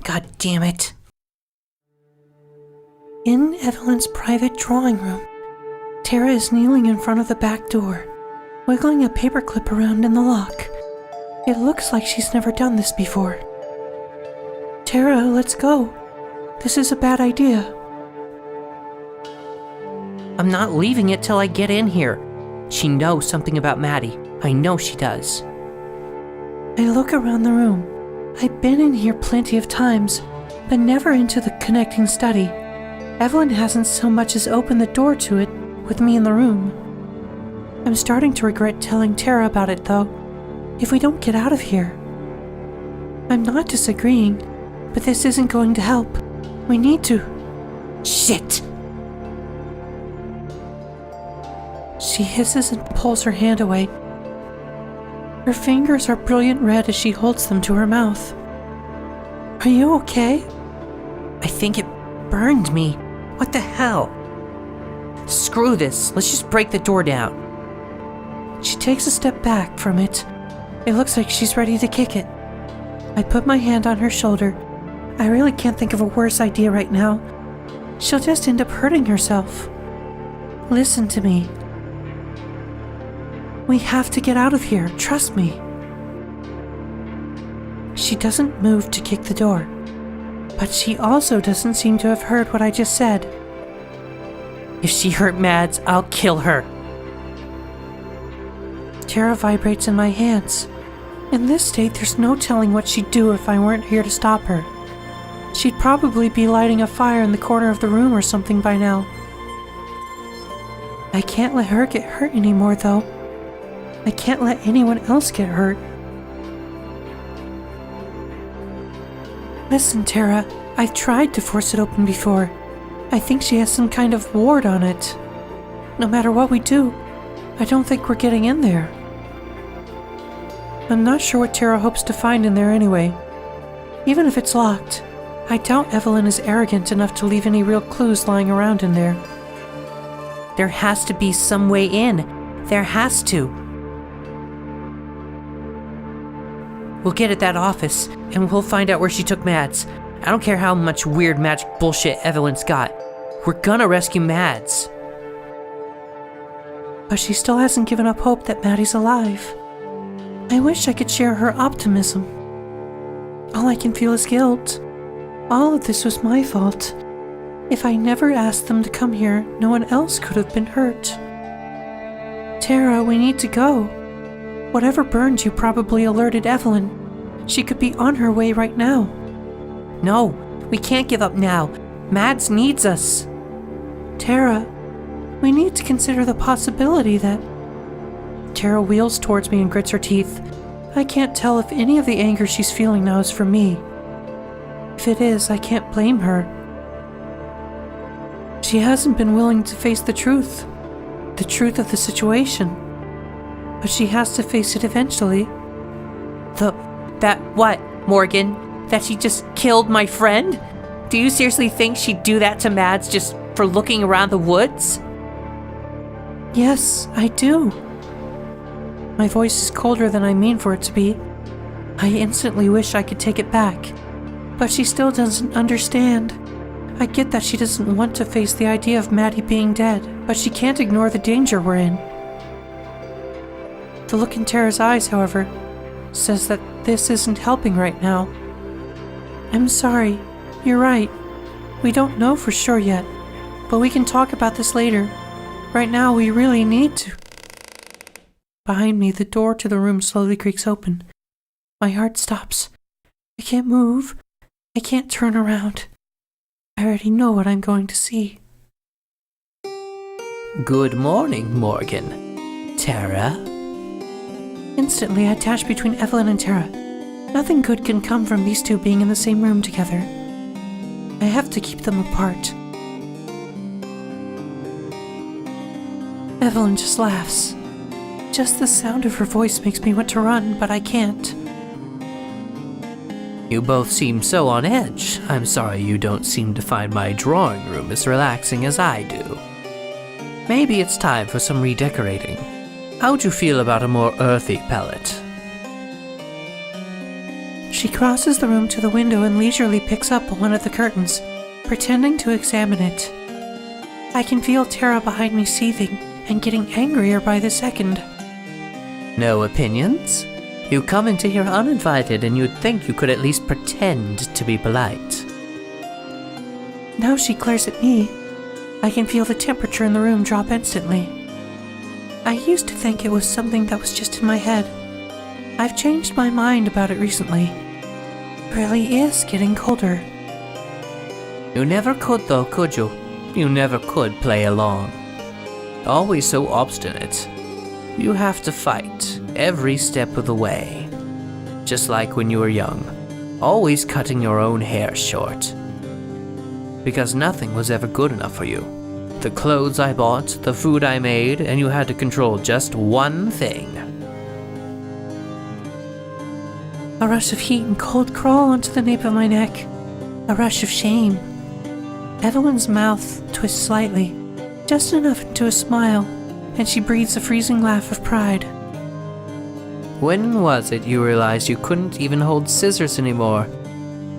God damn it. In Evelyn's private drawing room, Tara is kneeling in front of the back door, wiggling a paperclip around in the lock. It looks like she's never done this before. Tara, let's go. This is a bad idea. I'm not leaving it till I get in here. She knows something about Maddie. I know she does. I look around the room. I've been in here plenty of times, but never into the connecting study. Evelyn hasn't so much as opened the door to it with me in the room. I'm starting to regret telling Tara about it, though, if we don't get out of here. I'm not disagreeing, but this isn't going to help. We need to. Shit! She hisses and pulls her hand away. Her fingers are brilliant red as she holds them to her mouth. Are you okay? I think it burned me. What the hell? Screw this. Let's just break the door down. She takes a step back from it. It looks like she's ready to kick it. I put my hand on her shoulder. I really can't think of a worse idea right now. She'll just end up hurting herself. Listen to me. We have to get out of here, trust me. She doesn't move to kick the door, but she also doesn't seem to have heard what I just said. If she hurt Mads, I'll kill her. Tara vibrates in my hands. In this state, there's no telling what she'd do if I weren't here to stop her. She'd probably be lighting a fire in the corner of the room or something by now. I can't let her get hurt anymore, though. I can't let anyone else get hurt. Listen, Tara, I've tried to force it open before. I think she has some kind of ward on it. No matter what we do, I don't think we're getting in there. I'm not sure what Tara hopes to find in there anyway. Even if it's locked, I doubt Evelyn is arrogant enough to leave any real clues lying around in there. There has to be some way in. There has to. We'll get at that office, and we'll find out where she took Mads. I don't care how much weird magic bullshit Evelyn's got. We're gonna rescue Mads. But she still hasn't given up hope that Maddie's alive. I wish I could share her optimism. All I can feel is guilt. All of this was my fault. If I never asked them to come here, no one else could have been hurt. Tara, we need to go. Whatever burned you probably alerted Evelyn. She could be on her way right now. No, we can't give up now. Mads needs us. Tara, we need to consider the possibility that... Tara wheels towards me and grits her teeth. I can't tell if any of the anger she's feeling now is for me. If it is, I can't blame her. She hasn't been willing to face the truth of the situation. But she has to face it eventually. That what, Morgan? That she just killed my friend? Do you seriously think she'd do that to Mads just for looking around the woods? Yes, I do. My voice is colder than I mean for it to be. I instantly wish I could take it back. But she still doesn't understand. I get that she doesn't want to face the idea of Maddie being dead, but she can't ignore the danger we're in. The look in Tara's eyes, however, says that this isn't helping right now. I'm sorry. You're right. We don't know for sure yet, but we can talk about this later. Right now, we really need to. Behind me, the door to the room slowly creaks open. My heart stops. I can't move. I can't turn around. I already know what I'm going to see. Good morning, Morgan. Tara? Instantly, I dash between Evelyn and Tara. Nothing good can come from these two being in the same room together. I have to keep them apart. Evelyn just laughs. Just the sound of her voice makes me want to run, but I can't. You both seem so on edge. I'm sorry you don't seem to find my drawing room as relaxing as I do. Maybe it's time for some redecorating. How'd you feel about a more earthy palette? She crosses the room to the window and leisurely picks up one of the curtains, pretending to examine it. I can feel Tara behind me seething and getting angrier by the second. No opinions? You come into here uninvited and you'd think you could at least pretend to be polite. Now she glares at me. I can feel the temperature in the room drop instantly. I used to think it was something that was just in my head. I've changed my mind about it recently. It really is getting colder. You never could though, could you? You never could play along. Always so obstinate. You have to fight every step of the way. Just like when you were young, always cutting your own hair short. Because nothing was ever good enough for you. The clothes I bought, the food I made, and you had to control just one thing. A rush of heat and cold crawl onto the nape of my neck. A rush of shame. Evelyn's mouth twists slightly, just enough into a smile, and she breathes a freezing laugh of pride. When was it you realized you couldn't even hold scissors anymore,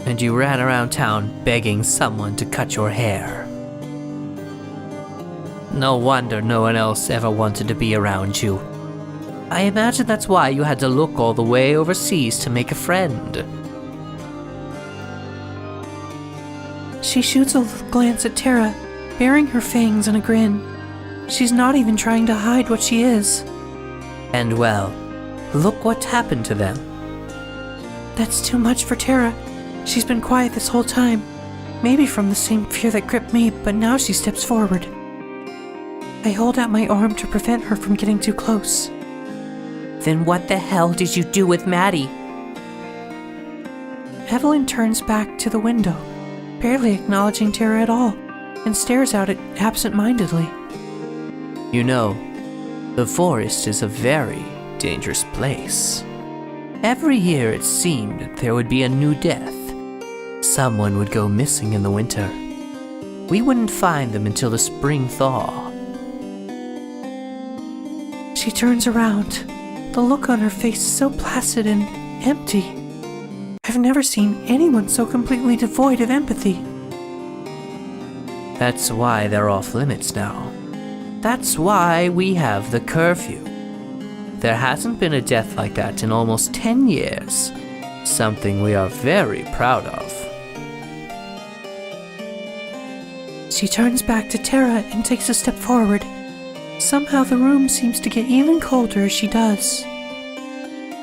and you ran around town begging someone to cut your hair? No wonder no one else ever wanted to be around you. I imagine that's why you had to look all the way overseas to make a friend. She shoots a glance at Tara, baring her fangs in a grin. She's not even trying to hide what she is. And well, look what happened to them. That's too much for Tara. She's been quiet this whole time. Maybe from the same fear that gripped me, but now she steps forward. I hold out my arm to prevent her from getting too close. Then what the hell did you do with Maddie? Evelyn turns back to the window, barely acknowledging Tara at all, and stares out it absent-mindedly. You know, the forest is a very dangerous place. Every year it seemed there would be a new death. Someone would go missing in the winter. We wouldn't find them until the spring thaw. She turns around. The look on her face is so placid and empty. I've never seen anyone so completely devoid of empathy. That's why they're off limits now. That's why we have the curfew. There hasn't been a death like that in almost 10 years. Something we are very proud of. She turns back to Tara and takes a step forward. Somehow the room seems to get even colder as she does.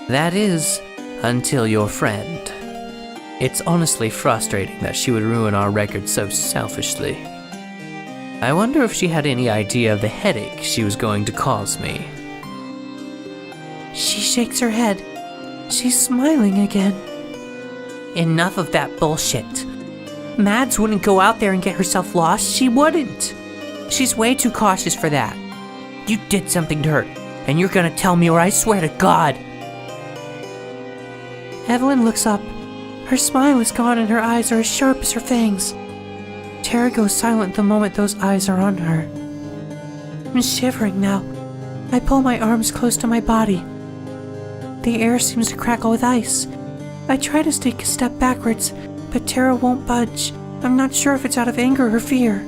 That is, until your friend. It's honestly frustrating that she would ruin our record so selfishly. I wonder if she had any idea of the headache she was going to cause me. She shakes her head. She's smiling again. Enough of that bullshit. Mads wouldn't go out there and get herself lost. She wouldn't. She's way too cautious for that. You did something to her, and you're gonna tell me, or I swear to God. Evelyn looks up. Her smile is gone and her eyes are as sharp as her fangs. Tara goes silent the moment those eyes are on her. I'm shivering now. I pull my arms close to my body. The air seems to crackle with ice. I try to take a step backwards, but Tara won't budge. I'm not sure if it's out of anger or fear.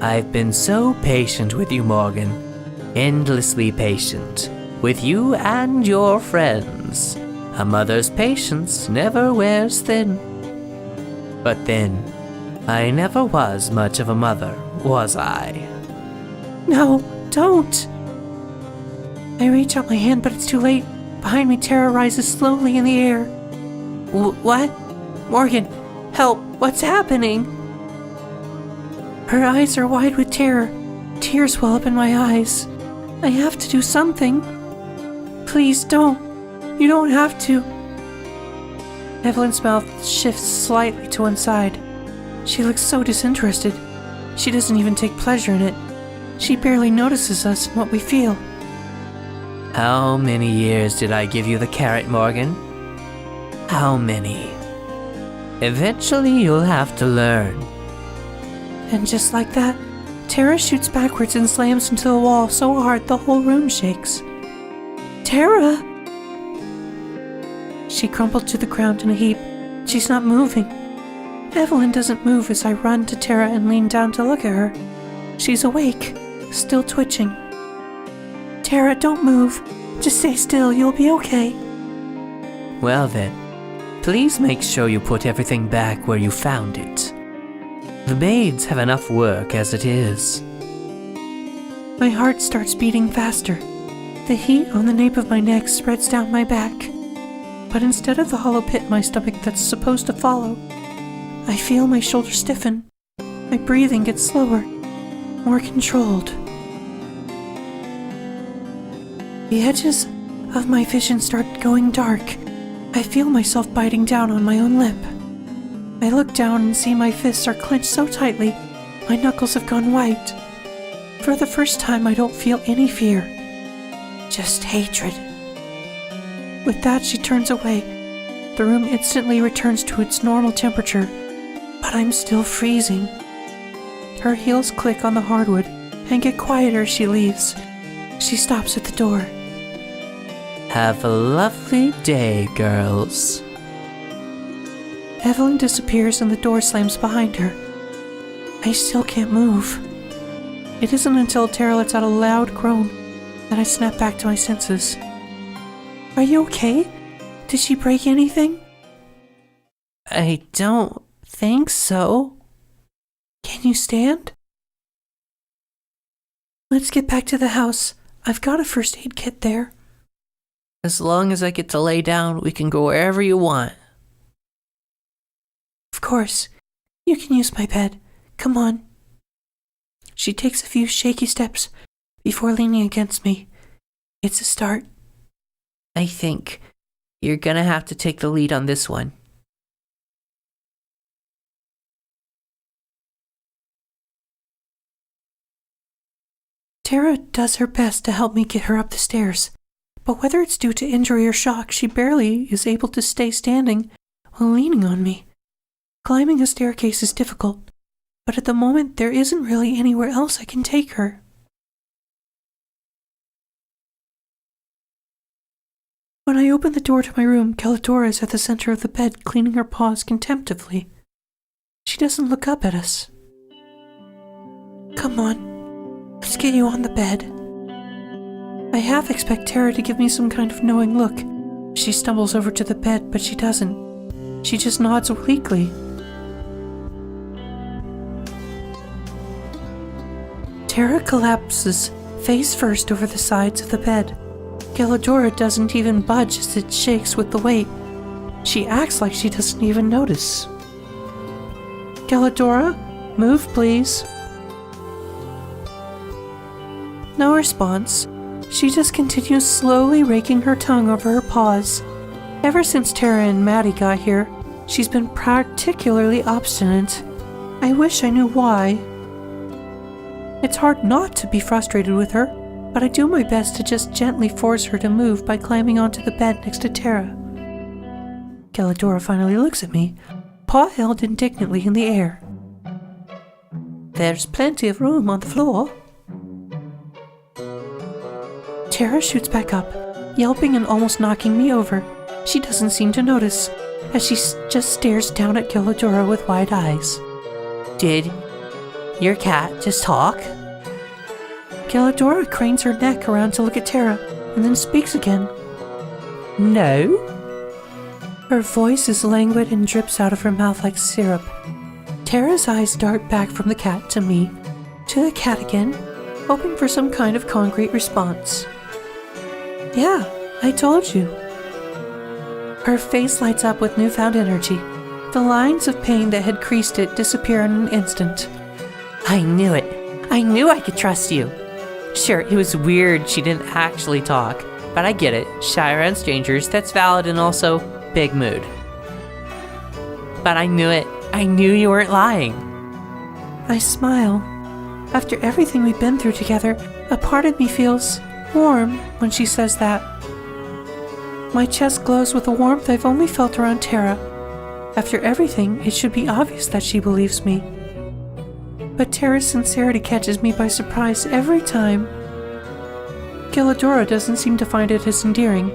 I've been so patient with you, Morgan. Endlessly patient. With you and your friends. A mother's patience never wears thin. But then, I never was much of a mother, was I? No, don't! I reach out my hand, but it's too late. Behind me, Tara rises slowly in the air. What? Morgan, help! What's happening? Her eyes are wide with terror. Tears well up in my eyes. I have to do something. Please don't. You don't have to. Evelyn's mouth shifts slightly to one side. She looks so disinterested. She doesn't even take pleasure in it. She barely notices us and what we feel. How many years did I give you the carrot, Morgan? How many? Eventually you'll have to learn. And just like that, Tara shoots backwards and slams into the wall so hard the whole room shakes. Tara! she crumpled to the ground in a heap. She's not moving. Evelyn doesn't move as I run to Tara and lean down to look at her. She's awake, still twitching. Tara, don't move. Just stay still, you'll be okay. Well then, please make sure you put everything back where you found it. The maids have enough work as it is. My heart starts beating faster. The heat on the nape of my neck spreads down my back. But instead of the hollow pit in my stomach that's supposed to follow, I feel my shoulders stiffen. My breathing gets slower, more controlled. The edges of my vision start going dark. I feel myself biting down on my own lip. I look down and see my fists are clenched so tightly, my knuckles have gone white. For the first time, I don't feel any fear, just hatred. With that, she turns away. The room instantly returns to its normal temperature, but I'm still freezing. Her heels click on the hardwood and get quieter as she leaves. She stops at the door. Have a lovely day, girls. Evelyn disappears and the door slams behind her. I still can't move. It isn't until Tara lets out a loud groan that I snap back to my senses. Are you okay? Did she break anything? I don't think so. Can you stand? Let's get back to the house. I've got a first aid kit there. As long as I get to lay down, we can go wherever you want. Of course. You can use my bed. Come on. She takes a few shaky steps before leaning against me. It's a start. I think you're gonna have to take the lead on this one. Tara does her best to help me get her up the stairs, but whether it's due to injury or shock, she barely is able to stay standing while leaning on me. Climbing a staircase is difficult, but at the moment there isn't really anywhere else I can take her. When I open the door to my room, Caladora is at the center of the bed, cleaning her paws contemptively. She doesn't look up at us. Come on, let's get you on the bed. I half expect Tara to give me some kind of knowing look. She stumbles over to the bed, but she doesn't. She just nods weakly. Tara collapses face first over the sides of the bed. Caladora doesn't even budge as it shakes with the weight. She acts like she doesn't even notice. Caladora, move please. No response. She just continues slowly raking her tongue over her paws. Ever since Tara and Maddie got here, she's been particularly obstinate. I wish I knew why. It's hard not to be frustrated with her, but I do my best to just gently force her to move by climbing onto the bed next to Tara. Caladora finally looks at me, paw held indignantly in the air. There's plenty of room on the floor. Tara shoots back up, yelping and almost knocking me over. She doesn't seem to notice, as she just stares down at Caladora with wide eyes. Did your cat just talk? Caladora cranes her neck around to look at Tara, and then speaks again. No. Her voice is languid and drips out of her mouth like syrup. Tara's eyes dart back from the cat to me, to the cat again, hoping for some kind of concrete response. Yeah, I told you. Her face lights up with newfound energy. The lines of pain that had creased it disappear in an instant. I knew it. I knew I could trust you. Sure, it was weird she didn't actually talk, but I get it. Shy around strangers, that's valid, and also big mood. But I knew it. I knew you weren't lying. I smile. After everything we've been through together, a part of me feels warm when she says that. My chest glows with a warmth I've only felt around Tara. After everything, it should be obvious that she believes me. But Tara's sincerity catches me by surprise every time. Caladora doesn't seem to find it as endearing.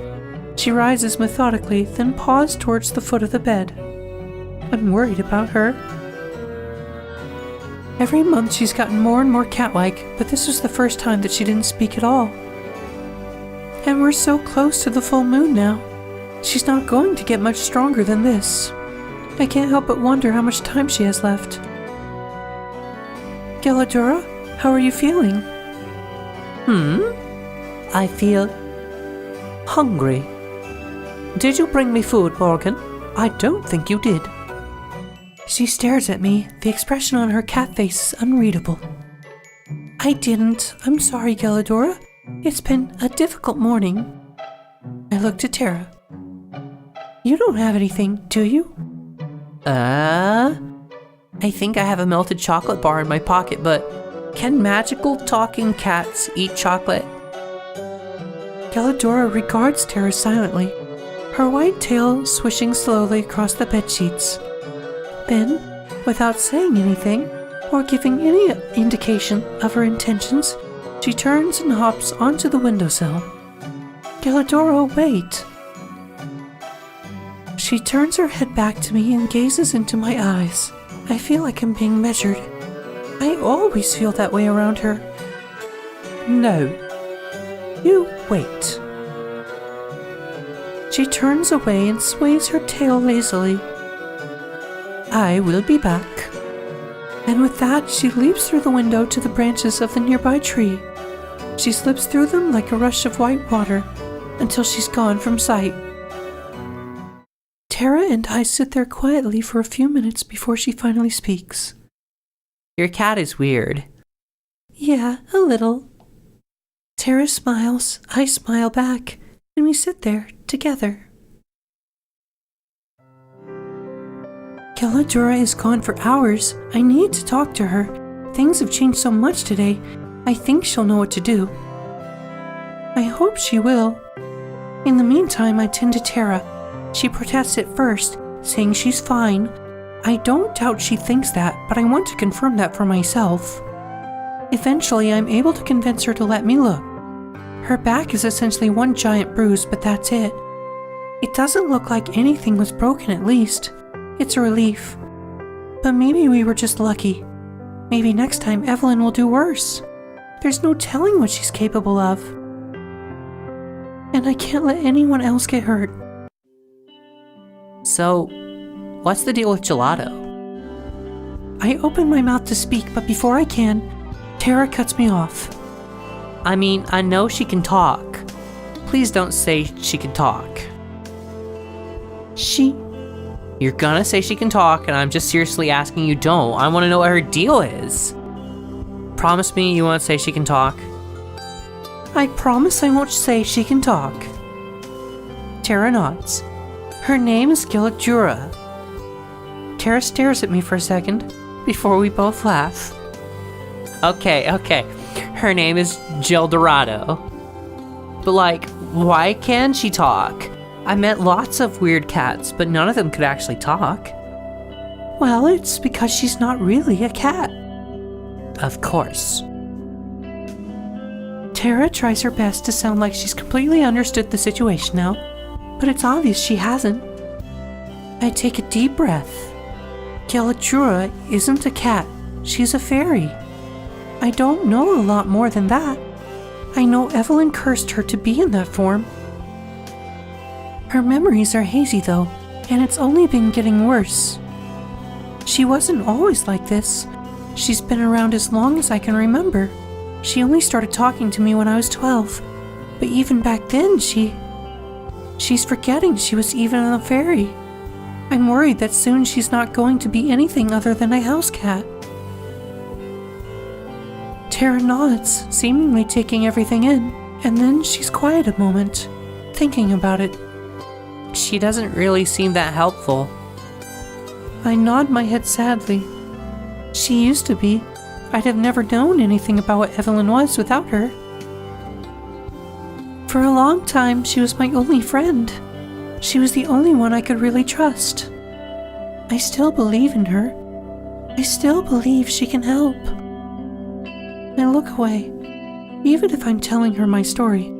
She rises methodically, then paws towards the foot of the bed. I'm worried about her. Every month she's gotten more and more cat-like, but this was the first time that she didn't speak at all. And we're so close to the full moon now. She's not going to get much stronger than this. I can't help but wonder how much time she has left. Geladura, how are you feeling? I feel hungry. Did you bring me food, Morgan? I don't think you did. She stares at me. The expression on her cat face is unreadable. I didn't. I'm sorry, Geladura. It's been a difficult morning. I looked at Tara. You don't have anything, do you? I think I have a melted chocolate bar in my pocket, but can magical talking cats eat chocolate? Geladura regards Tara silently, her white tail swishing slowly across the bedsheets. Then, without saying anything, or giving any indication of her intentions, she turns and hops onto the windowsill. Geladura, wait! She turns her head back to me and gazes into my eyes. I feel like I'm being measured. I always feel that way around her. No. You wait. She turns away and sways her tail lazily. I will be back. And with that, she leaps through the window to the branches of the nearby tree. She slips through them like a rush of white water until she's gone from sight. Tara and I sit there quietly for a few minutes before she finally speaks. Your cat is weird. Yeah, a little. Tara smiles, I smile back, and we sit there together. Geladura is gone for hours. I need to talk to her. Things have changed so much today. I think she'll know what to do. I hope she will. In the meantime, I tend to Tara. She protests at first, saying she's fine. I don't doubt she thinks that, but I want to confirm that for myself. Eventually, I'm able to convince her to let me look. Her back is essentially one giant bruise, but that's it. It doesn't look like anything was broken, at least. It's a relief. But maybe we were just lucky. Maybe next time Evelyn will do worse. There's no telling what she's capable of. And I can't let anyone else get hurt. So, what's the deal with gelato? I open my mouth to speak, but before I can, Tara cuts me off. I mean, I know she can talk. Please don't say she can talk. You're gonna say she can talk, and I'm just seriously asking you don't. I want to know what her deal is. Promise me you won't say she can talk. I promise I won't say she can talk. Tara nods. Her name is Geladura. Tara stares at me for a second, before we both laugh. Okay. Her name is Geldorado. But like, why can she talk? I met lots of weird cats, but none of them could actually talk. Well, it's because she's not really a cat. Of course. Tara tries her best to sound like she's completely understood the situation now, but it's obvious she hasn't. I take a deep breath. Geladura isn't a cat. She's a fairy. I don't know a lot more than that. I know Evelyn cursed her to be in that form. Her memories are hazy though, and it's only been getting worse. She wasn't always like this. She's been around as long as I can remember. She only started talking to me when I was 12, but even back then she's forgetting she was even a fairy. I'm worried that soon she's not going to be anything other than a house cat. Tara nods, seemingly taking everything in, and then she's quiet a moment, thinking about it. She doesn't really seem that helpful. I nod my head sadly. She used to be. I'd have never known anything about what Evelyn was without her. For a long time, she was my only friend. She was the only one I could really trust. I still believe in her. I still believe she can help. I look away. Even if I'm telling her my story,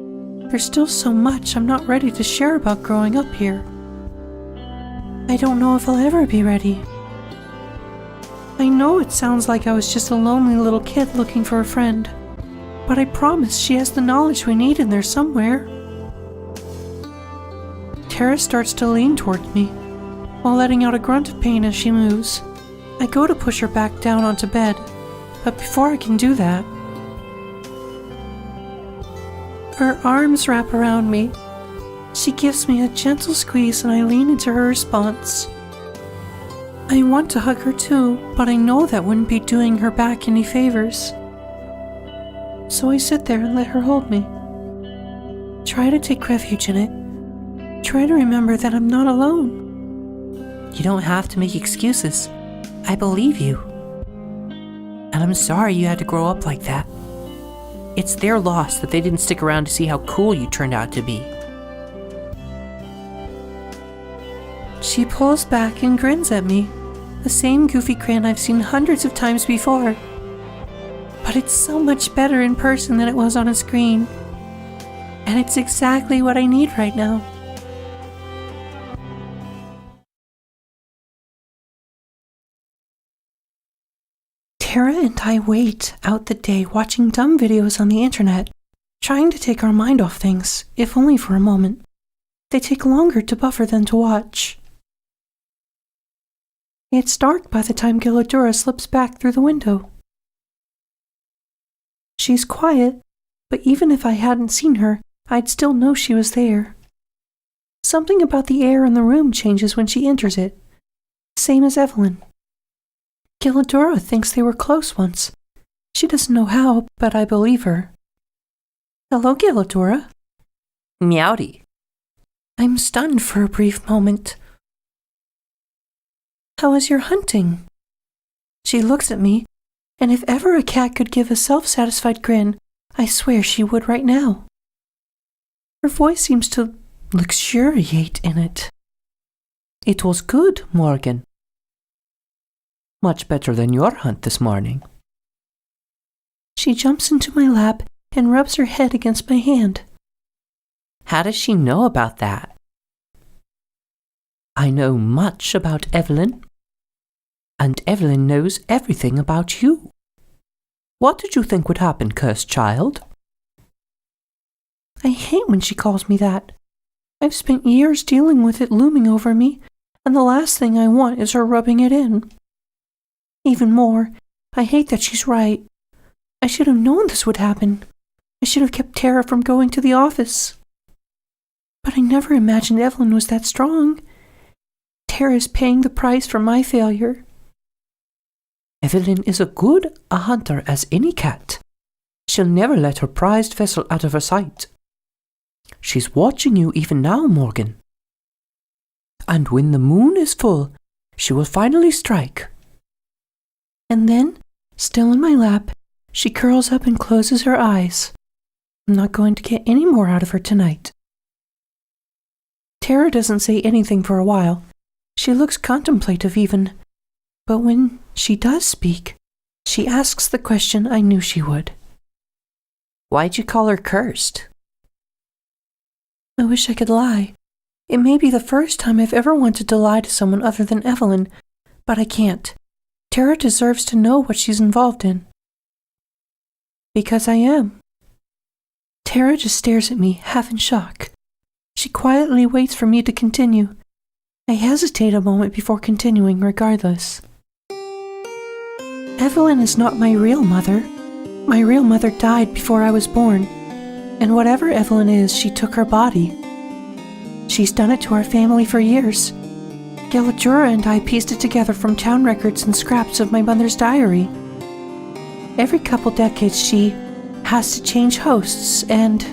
There's still so much I'm not ready to share about growing up here. I don't know if I'll ever be ready. I know it sounds like I was just a lonely little kid looking for a friend, but I promise she has the knowledge we need in there somewhere. Tara starts to lean towards me, while letting out a grunt of pain as she moves. I go to push her back down onto bed, but before I can do that, her arms wrap around me. She gives me a gentle squeeze and I lean into her response. I want to hug her too, but I know that wouldn't be doing her back any favors. So I sit there and let her hold me. Try to take refuge in it. Try to remember that I'm not alone. You don't have to make excuses. I believe you. And I'm sorry you had to grow up like that. It's their loss that they didn't stick around to see how cool you turned out to be. She pulls back and grins at me, the same goofy grin I've seen hundreds of times before. But it's so much better in person than it was on a screen. And it's exactly what I need right now. Tara and I wait out the day watching dumb videos on the internet, trying to take our mind off things, if only for a moment. They take longer to buffer than to watch. It's dark by the time Gilladura slips back through the window. She's quiet, but even if I hadn't seen her, I'd still know she was there. Something about the air in the room changes when she enters it, same as Evelyn. Gilladura thinks they were close once. She doesn't know how, but I believe her. Hello, Gilladura. Meowdy. I'm stunned for a brief moment. How is your hunting? She looks at me, and if ever a cat could give a self-satisfied grin, I swear she would right now. Her voice seems to luxuriate in it. It was good, Morgan. Much better than your hunt this morning. She jumps into my lap and rubs her head against my hand. How does she know about that? I know much about Evelyn, and Evelyn knows everything about you. What did you think would happen, cursed child? I hate when she calls me that. I've spent years dealing with it looming over me, and the last thing I want is her rubbing it in. Even more, I hate that she's right. I should have known this would happen. I should have kept Tara from going to the office. But I never imagined Evelyn was that strong. Tara is paying the price for my failure. Evelyn is as good a hunter as any cat. She'll never let her prized vessel out of her sight. She's watching you even now, Morgan. And when the moon is full, she will finally strike. And then, still in my lap, she curls up and closes her eyes. I'm not going to get any more out of her tonight. Tara doesn't say anything for a while. She looks contemplative even. But when she does speak, she asks the question I knew she would. Why'd you call her cursed? I wish I could lie. It may be the first time I've ever wanted to lie to someone other than Evelyn, but I can't. Tara deserves to know what she's involved in. Because I am. Tara just stares at me, half in shock. She quietly waits for me to continue. I hesitate a moment before continuing regardless. Evelyn is not my real mother. My real mother died before I was born. And whatever Evelyn is, she took her body. She's done it to our family for years. Gilladura and I pieced it together from town records and scraps of my mother's diary. Every couple decades she has to change hosts and...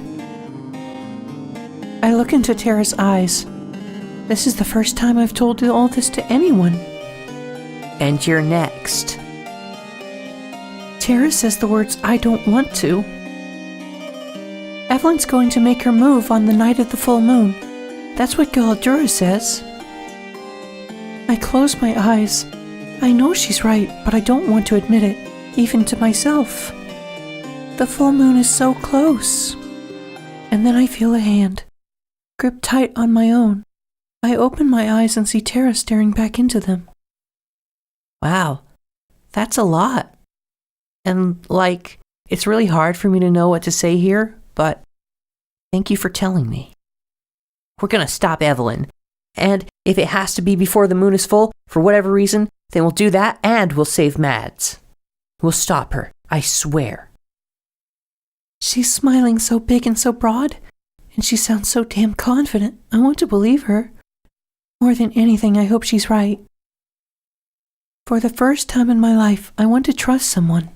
I look into Tara's eyes. This is the first time I've told all this to anyone. And you're next. Tara says the words I don't want to. Evelyn's going to make her move on the night of the full moon. That's what Gilladura says. I close my eyes. I know she's right, but I don't want to admit it, even to myself. The full moon is so close. And then I feel a hand, grip tight on my own. I open my eyes and see Tara staring back into them. Wow, that's a lot. And, it's really hard for me to know what to say here, but thank you for telling me. We're gonna stop Evelyn. And if it has to be before the moon is full, for whatever reason, then we'll do that and we'll save Mads. We'll stop her, I swear. She's smiling so big and so broad, and she sounds so damn confident. I want to believe her. More than anything, I hope she's right. For the first time in my life, I want to trust someone.